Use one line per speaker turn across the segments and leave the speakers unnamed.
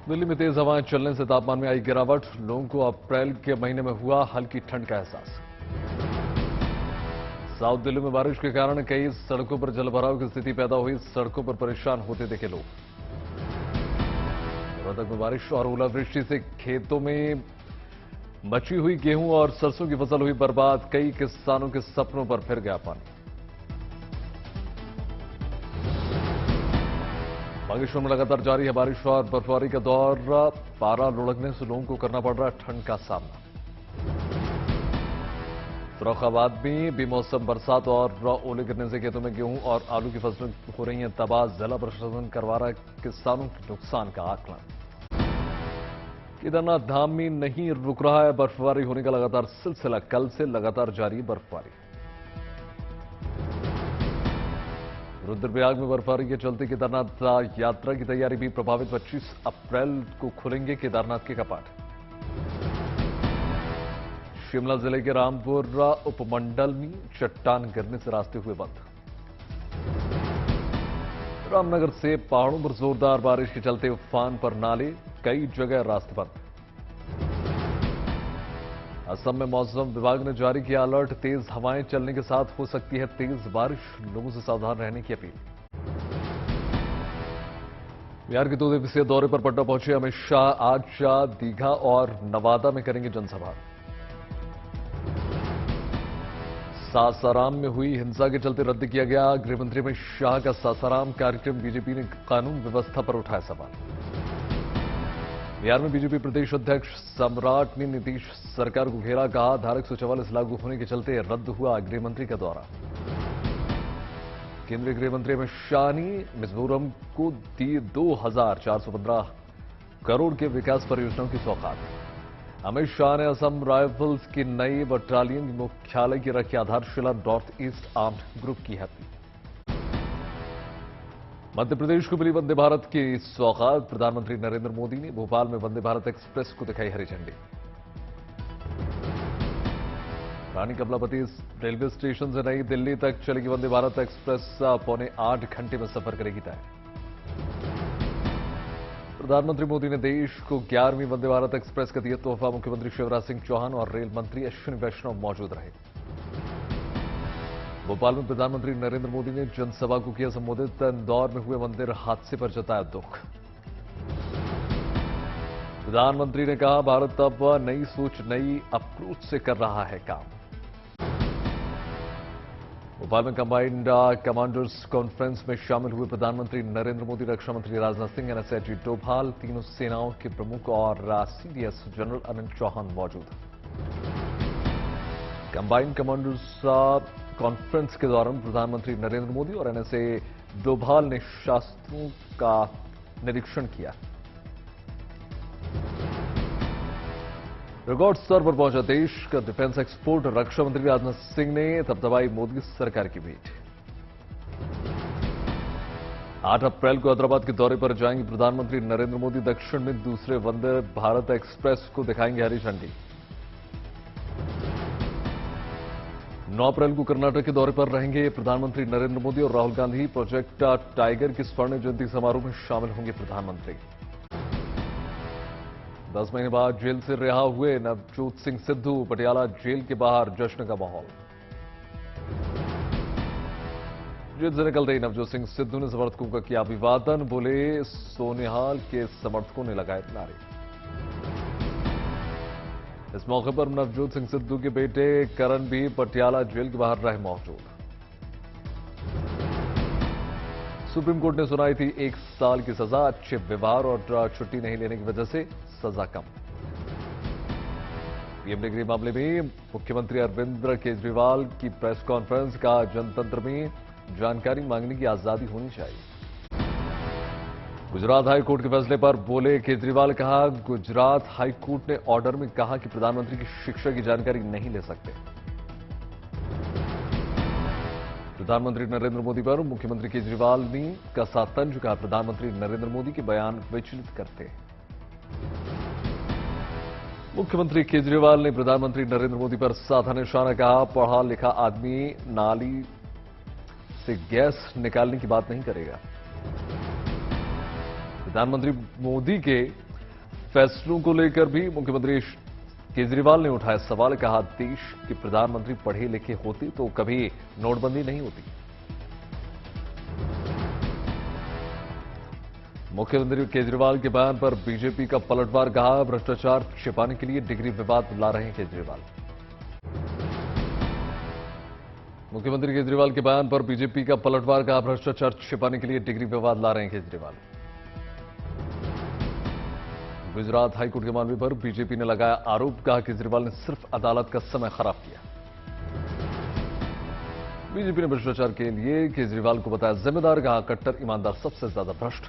दिल्ली में तेज हवाएं चलने से तापमान में आई गिरावट। लोगों को अप्रैल के महीने में हुआ हल्की ठंड का एहसास। साउथ दिल्ली में बारिश के कारण कई सड़कों पर जलभराव की स्थिति पैदा हुई। सड़कों पर परेशान होते दिखे लोग। रोहतक में बारिश और ओलावृष्टि से खेतों में मची हुई गेहूं और सरसों की फसल हुई बर्बाद। कई किसानों के सपनों पर फिर गया पानी। बागेश्वर में लगातार जारी है बारिश और बर्फबारी का दौर। पारा लुढ़कने से लोगों को करना पड़ रहा है ठंड का सामना। फर्रुखाबाद में बेमौसम बरसात और ओले गिरने से खेतों में गेहूं और आलू की फसलें हो रही हैं तबाह। जिला प्रशासन करवा रहा है किसानों के नुकसान का आकलन। केदारनाथ धाम में नहीं रुक रहा है बर्फबारी होने का लगातार सिलसिला। कल से लगातार जारी बर्फबारी। रुद्रप्रयाग में बर्फबारी के चलते केदारनाथ यात्रा की तैयारी भी प्रभावित। 25 अप्रैल को खुलेंगे केदारनाथ के कपाट। शिमला जिले के रामपुर उपमंडल में चट्टान गिरने से रास्ते हुए बंद। रामनगर से पहाड़ों पर जोरदार बारिश के चलते उफान पर नाले, कई जगह रास्ते बंद। असम में मौसम विभाग ने जारी किया अलर्ट। तेज हवाएं चलने के साथ हो सकती है तेज बारिश। लोगों से सावधान रहने की अपील। बिहार के 2 दिवसीय दौरे पर पटना पहुंचे अमित शाह। आज दीघा और नवादा में करेंगे जनसभा। सासाराम में हुई हिंसा के चलते रद्द किया गया गृहमंत्री अमित शाह का सासाराम कार्यक्रम। बीजेपी ने कानून व्यवस्था पर उठाया सवाल। बिहार में बीजेपी प्रदेश अध्यक्ष सम्राट ने नीतीश सरकार को घेरा। कहा धारा 144 लागू होने के चलते रद्द हुआ गृहमंत्री का दौरा। केंद्रीय गृहमंत्री अमित शाह ने मिजोरम को दी 2415 करोड़ के विकास परियोजनाओं की सौगात। अमित शाह ने असम राइफल्स की नई बटालियन मुख्यालय की रखी आधारशिला। नॉर्थ ईस्ट आर्म्ड ग्रुप की हैप्पी। मध्य प्रदेश को मिली वंदे भारत की सौगात। प्रधानमंत्री नरेंद्र मोदी ने भोपाल में वंदे भारत एक्सप्रेस को दिखाई हरी झंडी। रानी कमलापति रेलवे स्टेशन से नई दिल्ली तक चलेगी वंदे भारत एक्सप्रेस। 7.25 घंटे में सफर करेगी तय। प्रधानमंत्री मोदी ने देश को 11वीं वंदे भारत एक्सप्रेस का दिया तोहफा। मुख्यमंत्री शिवराज सिंह चौहान और रेल मंत्री अश्विनी वैष्णव मौजूद रहे। भोपाल में प्रधानमंत्री नरेंद्र मोदी ने जनसभा को किया संबोधित। इंदौर में हुए मंदिर हादसे पर जताया दुख। प्रधानमंत्री ने कहा भारत अब नई सोच नई अप्रोच से कर रहा है काम। भोपाल में कंबाइंड कमांडर्स कॉन्फ्रेंस में शामिल हुए प्रधानमंत्री नरेंद्र मोदी, रक्षा मंत्री राजनाथ सिंह, एनएसए अजीत डोभाल, तीनों सेनाओं के प्रमुख और सीडीएस जनरल अनिल चौहान मौजूद। कंबाइंड कमांडर्स कॉन्फ्रेंस के दौरान प्रधानमंत्री नरेंद्र मोदी और एनएसए डोभाल ने शस्त्रों का निरीक्षण किया। रिकॉर्ड स्तर पर पहुंचा देश का डिफेंस एक्सपोर्ट। रक्षा मंत्री राजनाथ सिंह ने थपथपाई मोदी सरकार की भेंट। 8 अप्रैल को हैदराबाद के दौरे पर जाएंगे प्रधानमंत्री नरेंद्र मोदी। दक्षिण में दूसरे वंदे भारत एक्सप्रेस को दिखाएंगे हरी झंडी। 9 अप्रैल को कर्नाटक के दौरे पर रहेंगे प्रधानमंत्री नरेंद्र मोदी और राहुल गांधी। प्रोजेक्ट टाइगर की स्वर्ण जयंती समारोह में शामिल होंगे प्रधानमंत्री। 10 महीने बाद जेल से रिहा हुए नवजोत सिंह सिद्धू। पटियाला जेल के बाहर जश्न का माहौल। जेल से निकलते ही नवजोत सिंह सिद्धू ने समर्थकों का किया अभिवादन। बोले सोनिहाल के समर्थकों ने लगाए नारे। इस मौके पर नवजोत सिंह सिद्धू के बेटे करण भी पटियाला जेल के बाहर रहे मौजूद। सुप्रीम कोर्ट ने सुनाई थी 1 साल की सजा। अच्छे व्यवहार और छुट्टी नहीं लेने की वजह से सजा कम। पीएम डिग्री मामले में मुख्यमंत्री अरविंद केजरीवाल की प्रेस कॉन्फ्रेंस का जनतंत्र में जानकारी मांगने की आजादी होनी चाहिए। गुजरात हाईकोर्ट के फैसले पर बोले केजरीवाल। कहा गुजरात हाईकोर्ट ने ऑर्डर में कहा कि प्रधानमंत्री की शिक्षा की जानकारी नहीं ले सकते। प्रधानमंत्री नरेंद्र मोदी पर मुख्यमंत्री केजरीवाल ने कसा तंज। कहा प्रधानमंत्री नरेंद्र मोदी के बयान विचलित करते हैं। मुख्यमंत्री केजरीवाल ने प्रधानमंत्री नरेंद्र मोदी पर साधा निशाना। कहा पढ़ा लिखा आदमी नाली से गैस निकालने की बात नहीं करेगा। प्रधानमंत्री मोदी के फैसलों को लेकर भी मुख्यमंत्री केजरीवाल ने उठाया सवाल। कहा, देश के प्रधानमंत्री पढ़े लिखे होते तो कभी नोटबंदी नहीं होती। मुख्यमंत्री केजरीवाल के बयान पर बीजेपी का पलटवार। कहा, भ्रष्टाचार छिपाने के लिए डिग्री विवाद ला रहे हैं केजरीवाल। मुख्यमंत्री केजरीवाल के बयान पर बीजेपी का पलटवार। कहा, भ्रष्टाचार छिपाने के लिए डिग्री विवाद ला रहे हैं केजरीवाल। गुजरात हाईकोर्ट के मामले पर बीजेपी ने लगाया आरोप। कहा, केजरीवाल ने सिर्फ अदालत का समय खराब किया। बीजेपी ने भ्रष्टाचार के लिए केजरीवाल को बताया जिम्मेदार। कहा, कट्टर ईमानदार सबसे ज्यादा भ्रष्ट।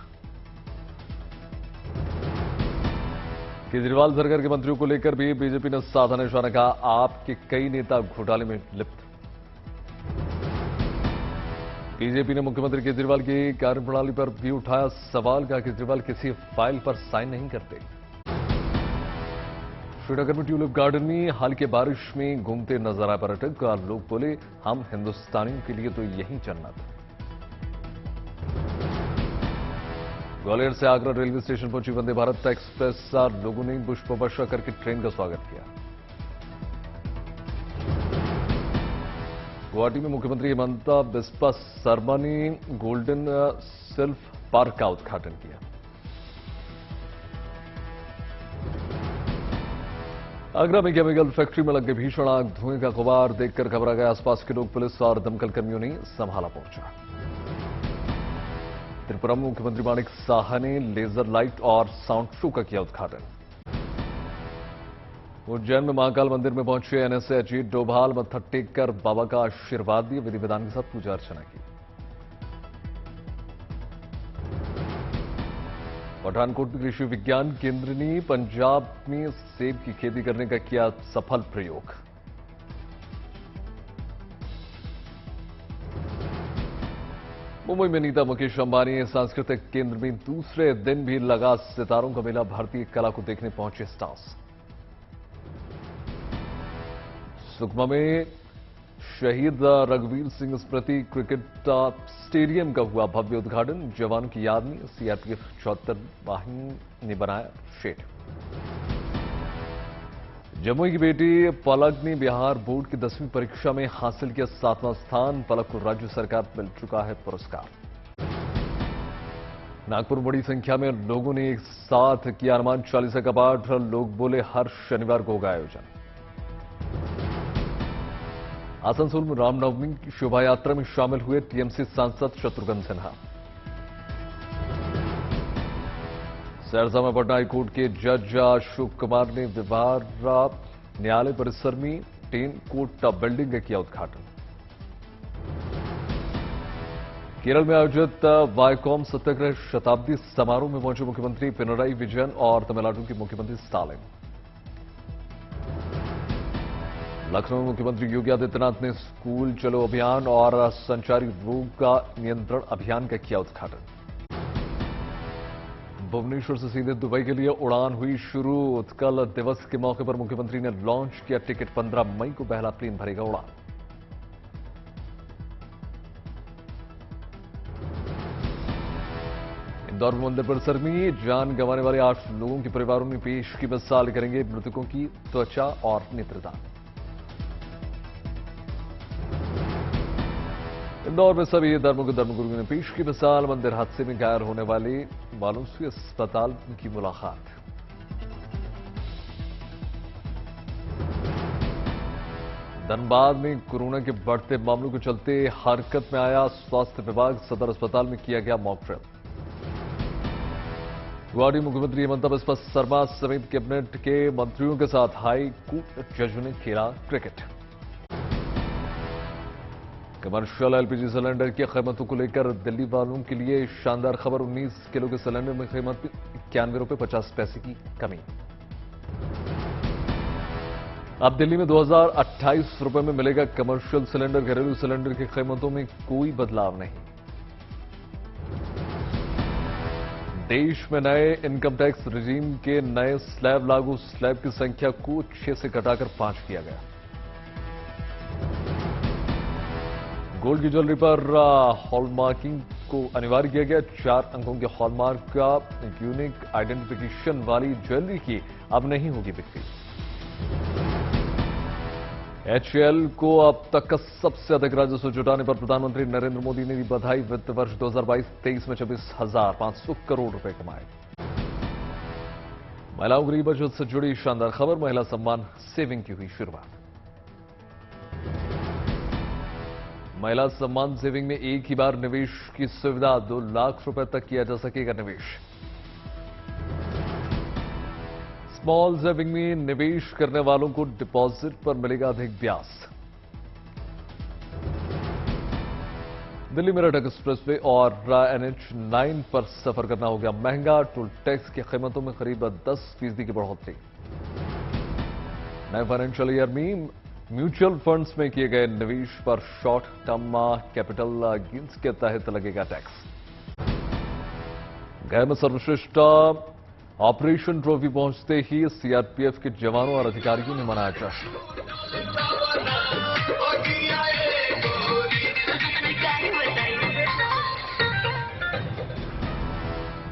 केजरीवाल सरकार के मंत्रियों को लेकर भी बीजेपी ने साधा निशाना। कहा, आपके कई नेता घोटाले में लिप्त। बीजेपी ने मुख्यमंत्री केजरीवाल की कार्यप्रणाली पर भी उठाया सवाल। कहा, केजरीवाल किसी फाइल पर साइन नहीं करते। श्रीनगर में ट्यूलिप गार्डन में हल्की बारिश में घूमते नजर आए पर्यटक। लोग बोले, हम हिंदुस्तानियों के लिए तो यही जन्नत। ग्वालियर से आगरा रेलवे स्टेशन पहुंची वंदे भारत एक्सप्रेस। लोगों ने पुष्प वर्षा करके ट्रेन का स्वागत किया। गुवाहाटी में मुख्यमंत्री हिमंता बिस्वा शर्मा ने गोल्डन सिल्फ पार्क का उद्घाटन किया। आगरा में केमिकल फैक्ट्री में लग गई भीषण आग। धुएं का गुबार देखकर घबरा गए आसपास के लोग। पुलिस और दमकल कर्मियों ने संभाला मोर्चा। त्रिपुरा में मुख्यमंत्री माणिक साहा ने लेजर लाइट और साउंड शो का किया उद्घाटन। उज्जैन में महाकाल मंदिर में पहुंचे एनएसए अजीत डोभाल। मत्था टेककर बाबा का आशीर्वाद दिए। विधि विधान के साथ पूजा अर्चना की। पठानकोट में कृषि विज्ञान केंद्र ने पंजाब में सेब की खेती करने का किया सफल प्रयोग। मुंबई में नीता मुकेश अंबानी सांस्कृतिक केंद्र में दूसरे दिन भी लगा सितारों का मेला। भारतीय कला को देखने पहुंचे स्टार्स। सुकमा में शहीद रघुवीर सिंह स्मृति क्रिकेट स्टेडियम का हुआ भव्य उद्घाटन। जवानों की याद में सीआरपीएफ 74 वाहिनी ने बनाया शेड। जमुई की बेटी पलक ने बिहार बोर्ड की 10वीं परीक्षा में हासिल किया 7वां स्थान। पलक को राज्य सरकार मिल चुका है पुरस्कार। नागपुर में बड़ी संख्या में लोगों ने एक साथ किया हनुमान चालीसा का पाठ। लोग बोले, हर शनिवार को होगा आयोजन। आसनसोल में रामनवमी की शोभा यात्रा में शामिल हुए टीएमसी सांसद शत्रुघ्न सिन्हा। सहरसा में पटना हाईकोर्ट के जज अशोक कुमार ने विवार न्यायालय परिसर में 10 कोर्ट बिल्डिंग का किया उद्घाटन। केरल में आयोजित वायकॉम सत्याग्रह शताब्दी समारोह में पहुंचे मुख्यमंत्री पिनराई विजयन और तमिलनाडु के मुख्यमंत्री स्टालिन। लखनऊ में मुख्यमंत्री योगी आदित्यनाथ ने स्कूल चलो अभियान और संचारी रोग का नियंत्रण अभियान का किया उद्घाटन। भुवनेश्वर से सीधे दुबई के लिए उड़ान हुई शुरू। उत्कल दिवस के मौके पर मुख्यमंत्री ने लॉन्च किया टिकट। 15 मई को पहला प्लेन भरेगा उड़ान। इंदौर में मंदिर परिसर में जान गंवाने वाले 8 लोगों के परिवारों ने पेश की मिसाल। करेंगे मृतकों की त्वचा और नेत्रदान। इंदौर में सभी धर्मों के धर्मगुरुओं ने पेश की मिसाल। मंदिर हादसे में घायल होने वालों से अस्पताल की मुलाकात। धनबाद में कोरोना के बढ़ते मामलों के चलते हरकत में आया स्वास्थ्य विभाग। सदर अस्पताल में किया गया मॉक ड्रिल। गुवाहाटी मुख्यमंत्री हिमंता बिस्वा शर्मा समेत कैबिनेट के मंत्रियों के साथ हाई कोर्ट जजों ने खेला क्रिकेट। कमर्शियल एलपीजी सिलेंडर की कीमतों को लेकर दिल्ली वालों के लिए शानदार खबर। 19 किलो के सिलेंडर में कीमत 91 रुपये 50 पैसे की कमी। अब दिल्ली में 2028 रुपये में मिलेगा कमर्शियल सिलेंडर। घरेलू सिलेंडर की कीमतों में कोई बदलाव नहीं। देश में नए इनकम टैक्स रिजीम के नए स्लैब लागू। स्लैब की संख्या को 6 से घटाकर 5 किया गया। गोल्ड की ज्वेलरी पर हॉलमार्किंग को अनिवार्य किया गया। 4 अंकों के हॉलमार्क का यूनिक आइडेंटिफिकेशन वाली ज्वेलरी की अब नहीं होगी बिक्री। एचएएल को अब तक का सबसे अधिक राजस्व जुटाने पर प्रधानमंत्री नरेंद्र मोदी ने दी बधाई। वित्त वर्ष 2022-23 में 26,500 करोड़ रुपए कमाए। महिलाओं की बचत से जुड़ी शानदार खबर, महिला सम्मान सेविंग की हुई शुरुआत। महिला सम्मान सेविंग में एक ही बार निवेश की सुविधा, 2 लाख रुपए तक किया जा सकेगा निवेश। स्मॉल सेविंग में निवेश करने वालों को डिपॉजिट पर मिलेगा अधिक ब्याज। दिल्ली मेरठ एक्सप्रेसवे और NH9 पर सफर करना हो गया महंगा। टोल टैक्स की कीमतों में करीब 10% की बढ़ोतरी। नए फाइनेंशियल ईयर में म्यूचुअल फंड्स में किए गए निवेश पर शॉर्ट टर्म कैपिटल गेन्स के तहत लगेगा टैक्स। गए में सर्वश्रेष्ठ ऑपरेशन ट्रॉफी पहुंचते ही सीआरपीएफ के जवानों और अधिकारियों ने मनाया जश्न।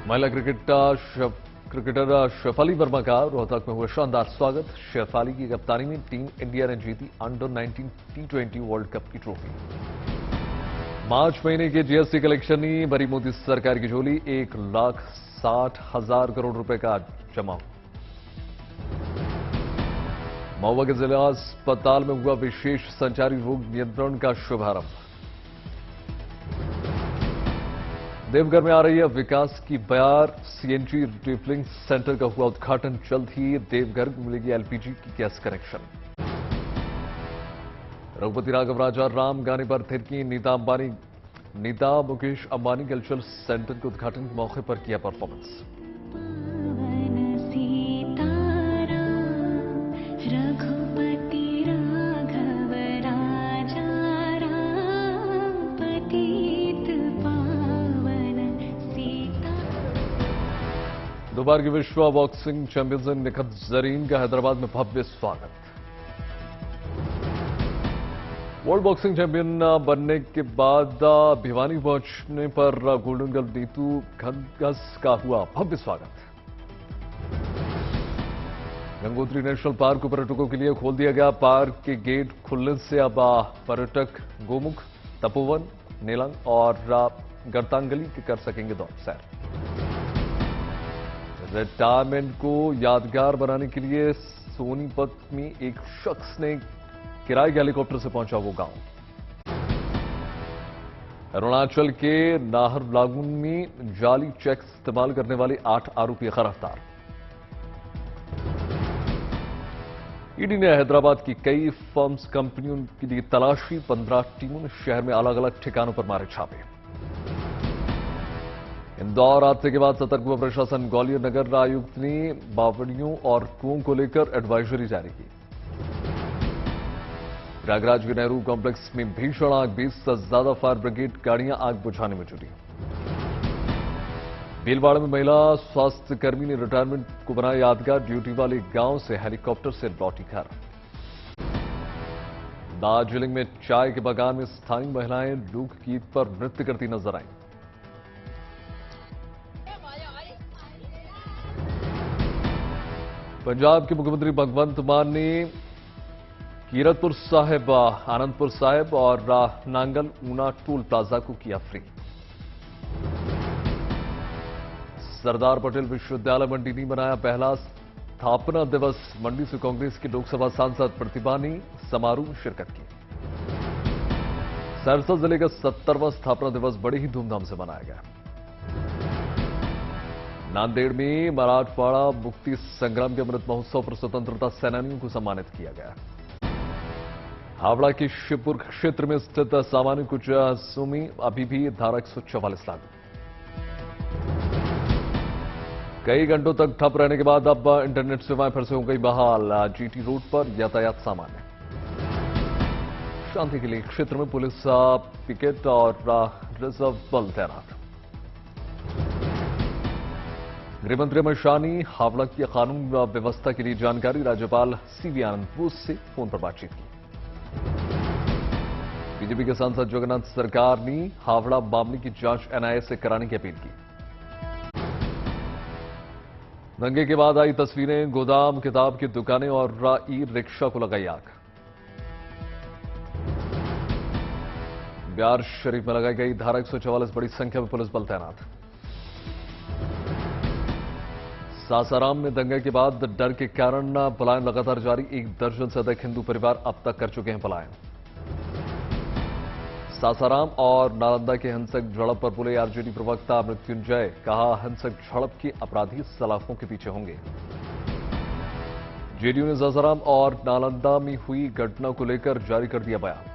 महिला क्रिकेटर शेफाली वर्मा का रोहतक में हुआ शानदार स्वागत। शेफाली की कप्तानी में टीम इंडिया ने जीती अंडर-19 T20 वर्ल्ड कप की ट्रॉफी। मार्च महीने के जीएसटी कलेक्शन ने भरी मोदी सरकार की झोली, 1,60,000 करोड़ रुपए का जमा। महुआ के जिला अस्पताल में हुआ विशेष संचारी रोग नियंत्रण का शुभारंभ। देवघर में आ रही है विकास की बयार, सीएनजी रिफिलिंग सेंटर का हुआ उद्घाटन। जल्द ही देवघर को मिलेगी एलपीजी की गैस कनेक्शन। रघुपति राघव राजा राम गाने पर थिरकी नीता मुकेश अंबानी कल्चरल सेंटर के उद्घाटन के मौके पर किया परफॉर्मेंस। दोबार की विश्व बॉक्सिंग चैंपियंस निखत जरीन का हैदराबाद में भव्य स्वागत। वर्ल्ड बॉक्सिंग चैंपियन बनने के बाद भिवानी पहुंचने पर गोल्डन गर्ल नीतू घनघस का हुआ भव्य स्वागत। गंगोत्री नेशनल पार्क को पर्यटकों के लिए खोल दिया गया। पार्क के गेट खुलने से अब पर्यटक गोमुख, तपोवन, नेलंग और गर्तांगली के कर सकेंगे दौड़ सैर। रिटायरमेंट को यादगार बनाने के लिए सोनीपत में एक शख्स ने किराए के हेलीकॉप्टर से पहुंचा वो गांव। अरुणाचल के नाहरलागुन में जाली चेक इस्तेमाल करने वाले 8 आरोपी गिरफ्तार। ईडी ने हैदराबाद की कई फर्म्स कंपनियों के लिए तलाशी। 15 टीमों ने शहर में अलग अलग ठिकानों पर मारे छापे। इंदौर हादसे के बाद सतर्क हुआ प्रशासन। ग्वालियर नगर आयुक्त ने बावड़ियों और कुओं को लेकर एडवाइजरी जारी की। प्रयागराज के नेहरू कॉम्प्लेक्स में भीषण आग, 20 से ज्यादा फायर ब्रिगेड गाड़ियां आग बुझाने में जुटी। भीलवाड़ा में महिला स्वास्थ्य कर्मी ने रिटायरमेंट को बनाया यादगार। ड्यूटी वाले गांव से हेलीकॉप्टर से लौटी घर। दार्जिलिंग में चाय के बागान में स्थानीय महिलाएं लोकगीत पर नृत्य करती नजर आईं। पंजाब के मुख्यमंत्री भगवंत मान ने कीरतपुर साहिब, आनंदपुर साहिब और नांगल ऊना टोल प्लाजा को किया फ्री। सरदार पटेल विश्वविद्यालय मंडी ने मनाया पहला स्थापना दिवस। मंडी से कांग्रेस की लोकसभा सांसद प्रतिभा ने समारोह में शिरकत की। सहरसा जिले का 70वां स्थापना दिवस बड़े ही धूमधाम से मनाया गया। नांदेड़ में मराठवाड़ा मुक्ति संग्राम के अमृत महोत्सव पर स्वतंत्रता सेनानियों को सम्मानित किया गया। हावड़ा के शिवपुर क्षेत्र में स्थित सामान्य कुछ हिस्सों में अभी भी धारा 144 लागू। कई घंटों तक ठप रहने के बाद अब इंटरनेट सेवाएं फिर से हो गई बहाल। जीटी रोड पर यातायात सामान्य। शांति के लिए क्षेत्र में पुलिस पिकेट और रिजर्व बल तैनात। गृहमंत्री अमित शाह ने हावड़ा की कानून व्यवस्था के लिए जानकारी। राज्यपाल सीवी आनंद बोस से फोन पर बातचीत की। बीजेपी के सांसद जगन्नाथ सरकार ने हावड़ा मामले की जांच एनआईए से कराने की अपील की। दंगे के बाद आई तस्वीरें, गोदाम, किताब की दुकानें और ई रिक्शा को लगाई आग। बिहार शरीफ में लगाई गई धारा 144, बड़ी संख्या में पुलिस बल तैनात। सासाराम में दंगे के बाद डर के कारण पलायन लगातार जारी, 1 दर्जन से अधिक हिंदू परिवार अब तक कर चुके हैं पलायन। सासाराम और नालंदा के हिंसक झड़प पर बोले आरजेडी प्रवक्ता मृत्युंजय, कहा हिंसक झड़प के अपराधी सलाखों के पीछे होंगे। जेडीयू ने सासाराम और नालंदा में हुई घटना को लेकर जारी कर दिया बयान।